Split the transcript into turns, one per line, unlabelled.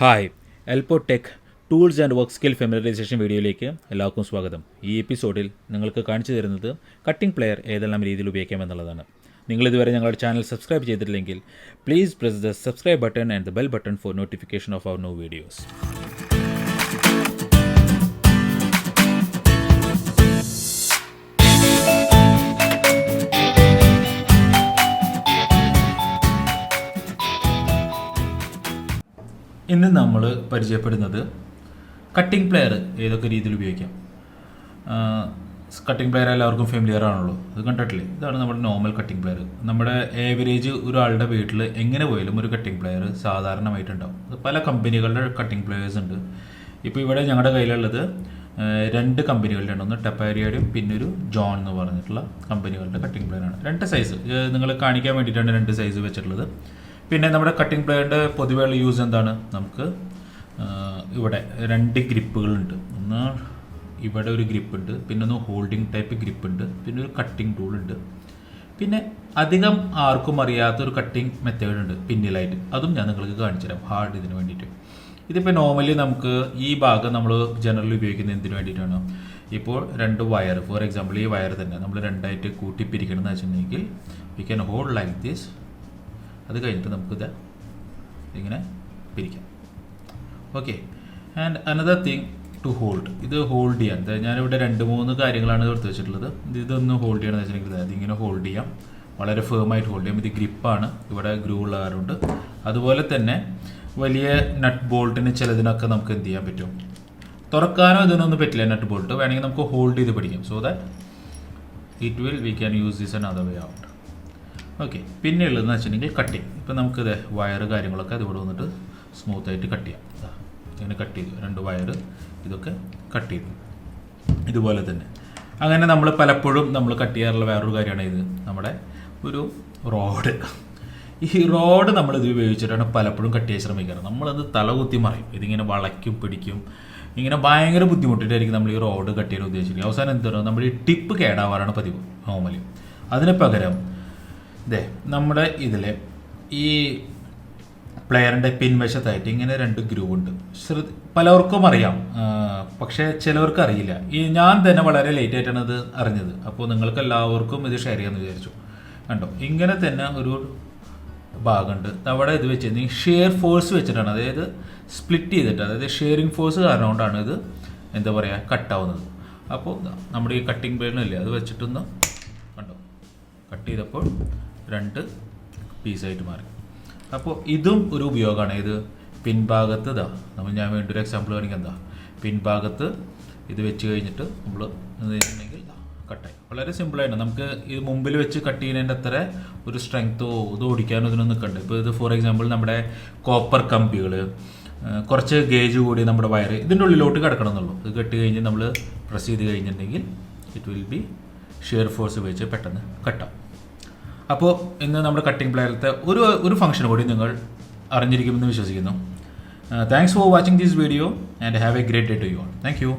Hi Lpot tech tools and work skill familiarisation വീഡിയോയിലേക്ക് എല്ലാവർക്കും സ്വാഗതം. ഈ എപ്പിസോഡിൽ നിങ്ങൾക്ക് കാണിച്ചു തരുന്നത് കട്ടിംഗ് പ്ലെയർ ഏതെല്ലാം രീതിയിൽ ഉപയോഗിക്കാമെന്നുള്ളതാണ്. നിങ്ങളിതുവരെ ഞങ്ങളുടെ ചാനൽ സബ്സ്ക്രൈബ് ചെയ്തിട്ടില്ലെങ്കിൽ please press the subscribe button and the bell button for notification of our new videos. ഇന്ന് നമ്മൾ പരിചയപ്പെടുന്നത് കട്ടിംഗ് പ്ലെയർ ഏതൊക്കെ രീതിയിൽ ഉപയോഗിക്കാം. കട്ടിംഗ് പ്ലെയർ എല്ലാവർക്കും ഫെമിലിയർ ആണല്ലോ, അത് കണ്ടിട്ടില്ലേ? ഇതാണ് നമ്മുടെ നോർമൽ കട്ടിംഗ് പ്ലെയർ. നമ്മുടെ ഏവറേജ് ഒരാളുടെ വീട്ടിൽ എങ്ങനെ പോയാലും ഒരു കട്ടിംഗ് പ്ലെയർ സാധാരണമായിട്ടുണ്ടാവും. അത് പല കമ്പനികളുടെ കട്ടിംഗ് പ്ലെയേഴ്സ് ഉണ്ട്. ഇപ്പോൾ ഇവിടെ ഞങ്ങളുടെ കയ്യിലുള്ളത് രണ്ട് കമ്പനികളുടെ ഉണ്ട്. ഒന്ന് ടെപ്പാരിയുടെയും പിന്നെ ഒരു ജോൺ എന്ന് പറഞ്ഞിട്ടുള്ള കമ്പനികളുടെ കട്ടിംഗ് പ്ലെയറാണ്. രണ്ട് സൈസ് നിങ്ങൾ കാണിക്കാൻ വേണ്ടിയിട്ടാണ് രണ്ട് സൈസ് വെച്ചിട്ടുള്ളത്. പിന്നെ നമ്മുടെ കട്ടിംഗ് പ്ലെയറിൻ്റെ പൊതുവെയുള്ള യൂസ് എന്താണ്? നമുക്ക് ഇവിടെ രണ്ട് ഗ്രിപ്പുകളുണ്ട്. ഒന്ന് ഇവിടെ ഒരു ഗ്രിപ്പ് ഉണ്ട്, പിന്നെ ഒന്ന് ഹോൾഡിംഗ് ടൈപ്പ് ഗ്രിപ്പ് ഉണ്ട്, പിന്നെ ഒരു കട്ടിംഗ് ടൂൾ ഉണ്ട്, പിന്നെ അധികം ആർക്കും അറിയാത്തൊരു കട്ടിംഗ് മെത്തേഡ് ഉണ്ട് പിന്നിലായിട്ട്. അതും ഞാൻ നിങ്ങൾക്ക് കാണിച്ചു തരാം ഹാർഡ് ഇതിന് വേണ്ടിയിട്ട്. ഇതിപ്പോൾ നോർമലി നമുക്ക് ഈ ഭാഗം നമ്മൾ ജനറലി ഉപയോഗിക്കുന്നത് എന്തിനു വേണ്ടിയിട്ടാണ്? ഇപ്പോൾ രണ്ട് വയർ, ഫോർ എക്സാമ്പിൾ ഈ വയർ തന്നെ നമ്മൾ രണ്ടായിട്ട് കൂട്ടിപ്പിരിക്കണമെന്ന് വെച്ചിട്ടുണ്ടെങ്കിൽ we can hold like this. അത് കഴിഞ്ഞിട്ട് നമുക്കിത് ഇങ്ങനെ പിരിക്കാം. Okay, and another thing to hold. ഇത് ഹോൾഡ് ചെയ്യാൻ ഞാനിവിടെ 2-3 കാര്യങ്ങളാണ് എടുത്ത് വെച്ചിട്ടുള്ളത്. ഇതൊന്ന് ഹോൾഡ് ചെയ്യണമെന്ന് വെച്ചിട്ടുണ്ടെങ്കിൽ അതിങ്ങനെ ഹോൾഡ് ചെയ്യാം, വളരെ ഫേമായിട്ട് ഹോൾഡ് ചെയ്യാം. ഇത് ഗ്രിപ്പാണ്, ഇവിടെ ഗ്രൂ ഉള്ളവരുണ്ട്. അതുപോലെ തന്നെ വലിയ നട്ട് ബോൾട്ടിന് ചിലതിനൊക്കെ നമുക്ക് എന്ത് ചെയ്യാൻ പറ്റും, തുറക്കാനോ ഇതിനൊന്നും പറ്റില്ല. നട്ട് ബോൾട്ട് വേണമെങ്കിൽ നമുക്ക് ഹോൾഡ് ചെയ്ത് പിടിക്കാം. So that it will we can use this another way out. Okay, പിന്നെ ഉള്ളതെന്ന് വെച്ചിട്ടുണ്ടെങ്കിൽ കട്ടിങ്. ഇപ്പം നമുക്കിത് വയറ് കാര്യങ്ങളൊക്കെ അതിവിടെ വന്നിട്ട് സ്മൂത്തായിട്ട് കട്ട് ചെയ്യാം. ഇങ്ങനെ കട്ട് ചെയ്തു, 2 വയറ് ഇതൊക്കെ കട്ട് ചെയ്തു. ഇതുപോലെ തന്നെ അങ്ങനെ നമ്മൾ പലപ്പോഴും നമ്മൾ കട്ട് ചെയ്യാറുള്ള വേറൊരു കാര്യമാണ് ഇത് നമ്മുടെ ഒരു റോഡ്. ഈ റോഡ് നമ്മളിത് ഉപയോഗിച്ചിട്ടാണ് പലപ്പോഴും കട്ട് ചെയ്യാൻ ശ്രമിക്കാറ്. നമ്മളത് തലകുത്തി മറിയും, ഇതിങ്ങനെ വളയ്ക്കും പിടിക്കും, ഇങ്ങനെ ഭയങ്കര ബുദ്ധിമുട്ടിട്ടായിരിക്കും നമ്മൾ ഈ റോഡ് കട്ട് ചെയ്യാൻ ഉദ്ദേശിക്കുന്നത്. അവസാനം എന്താണ്, നമ്മൾ ഈ ടിപ്പ് കേടാവാറാണ് പതിവ് നോർമലി. അതിന് പകരം നമ്മുടെ ഇതിൽ ഈ പ്ലെയറിൻ്റെ പിൻവശത്തായിട്ട് ഇങ്ങനെ 2 ഗ്രൂവ് ഉണ്ട്. പലർക്കും അറിയാം, പക്ഷേ ചിലവർക്ക് അറിയില്ല. ഈ ഞാൻ തന്നെ വളരെ ലേറ്റ് ആയിട്ടാണ് ഇത് അറിഞ്ഞത്. അപ്പോൾ നിങ്ങൾക്ക് എല്ലാവർക്കും ഇത് ഷെയർ ചെയ്യാമെന്ന് വിചാരിച്ചു. കണ്ടോ, ഇങ്ങനെ തന്നെ ഒരു ഭാഗമുണ്ട്. അവിടെ ഇത് വെച്ച് ഷെയർ ഫോഴ്സ് വെച്ചിട്ടാണ്, അതായത് സ്പ്ലിറ്റ് ചെയ്തിട്ട്, അതായത് ഷെയറിങ് ഫോഴ്സ് കാരണം കൊണ്ടാണ് ഇത് എന്താ പറയുക കട്ടാവുന്നത്. അപ്പോൾ നമ്മുടെ ഈ കട്ടിംഗ് പ്ലെയറിനില്ലേ അത് വെച്ചിട്ടൊന്ന് കണ്ടോ കട്ട് ചെയ്തപ്പോൾ 2 പീസായിട്ട് മാറി. അപ്പോൾ ഇതും ഒരു ഉപയോഗമാണ്. ഇത് പിൻഭാഗത്ത് ഞാൻ വേണ്ടി ഒരു എക്സാമ്പിൾ കാണിക്കാം. പിൻഭാഗത്ത് ഇത് വെച്ച് കഴിഞ്ഞിട്ട് നമ്മൾ വെച്ചിട്ടുണ്ടെങ്കിൽ കട്ടായി. വളരെ സിമ്പിളായിട്ട് നമുക്ക് ഇത് മുമ്പിൽ വെച്ച് കട്ട് ചെയ്യുന്നതിൻ്റെ അത്ര ഒരു സ്ട്രെങ്ത്തോ ഇത് ഓടിക്കാനോ ഇതിനൊന്നും നിൽക്കണ്ട. ഇപ്പോൾ ഇത് ഫോർ എക്സാമ്പിൾ നമ്മുടെ കോപ്പർ കമ്പികൾ, കുറച്ച് ഗേജ് കൂടി നമ്മുടെ വയർ ഇതിൻ്റെ ഉള്ളിലോട്ട് കിടക്കണം എന്നുള്ളൂ. ഇത് കെട്ടി കഴിഞ്ഞ് നമ്മൾ പ്രസ് ചെയ്ത് കഴിഞ്ഞിട്ടുണ്ടെങ്കിൽ it will be shear force വെച്ച് പെട്ടെന്ന് കട്ടാം. അപ്പോൾ ഇന്ന് നമ്മുടെ കട്ടിംഗ് പ്ലെയറിലത്തെ ഒരു ഫംഗ്ഷൻ കൂടി നിങ്ങൾ അറിഞ്ഞിരിക്കുമെന്ന് വിശ്വസിക്കുന്നു. Thanks for watching this video and have a great day to you all. Thank U.